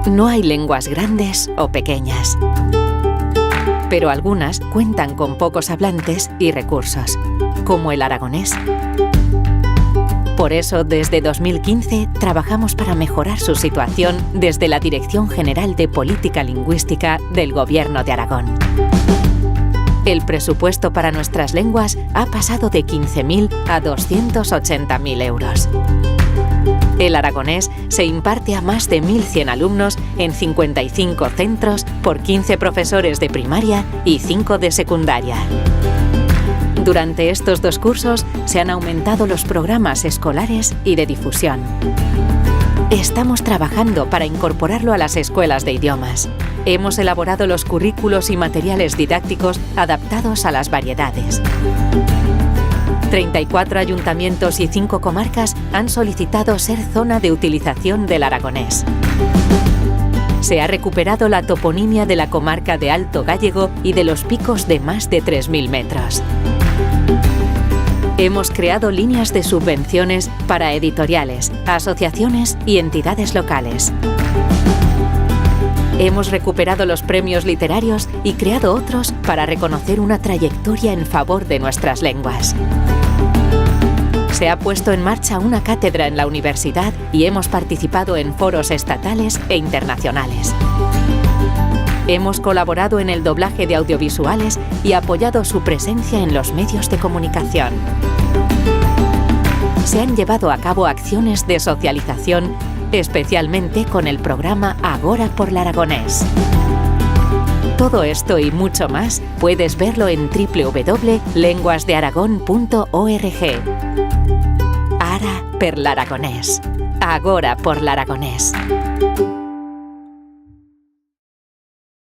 No hay lenguas grandes o pequeñas, pero algunas cuentan con pocos hablantes y recursos, como el aragonés. Por eso, desde 2015, trabajamos para mejorar su situación desde la Dirección General de Política Lingüística del Gobierno de Aragón. El presupuesto para nuestras lenguas ha pasado de 15.000 a 280.000 euros. El aragonés se imparte a más de 1.100 alumnos en 55 centros por 15 profesores de primaria y 5 de secundaria. Durante estos 2 cursos se han aumentado los programas escolares y de difusión. Estamos trabajando para incorporarlo a las escuelas de idiomas. Hemos elaborado los currículos y materiales didácticos adaptados a las variedades. 34 ayuntamientos y 5 comarcas han solicitado ser zona de utilización del aragonés. Se ha recuperado la toponimia de la comarca de Alto Gállego y de los picos de más de 3.000 metros. Hemos creado líneas de subvenciones para editoriales, asociaciones y entidades locales. Hemos recuperado los premios literarios y creado otros para reconocer una trayectoria en favor de nuestras lenguas. Se ha puesto en marcha una cátedra en la universidad y hemos participado en foros estatales e internacionales. Hemos colaborado en el doblaje de audiovisuales y apoyado su presencia en los medios de comunicación. Se han llevado a cabo acciones de socialización, especialmente con el programa Agora por l'Aragonés. Todo esto y mucho más puedes verlo en www.lenguasdearagon.org. Ara per l'Aragonés. Agora por l'Aragonés.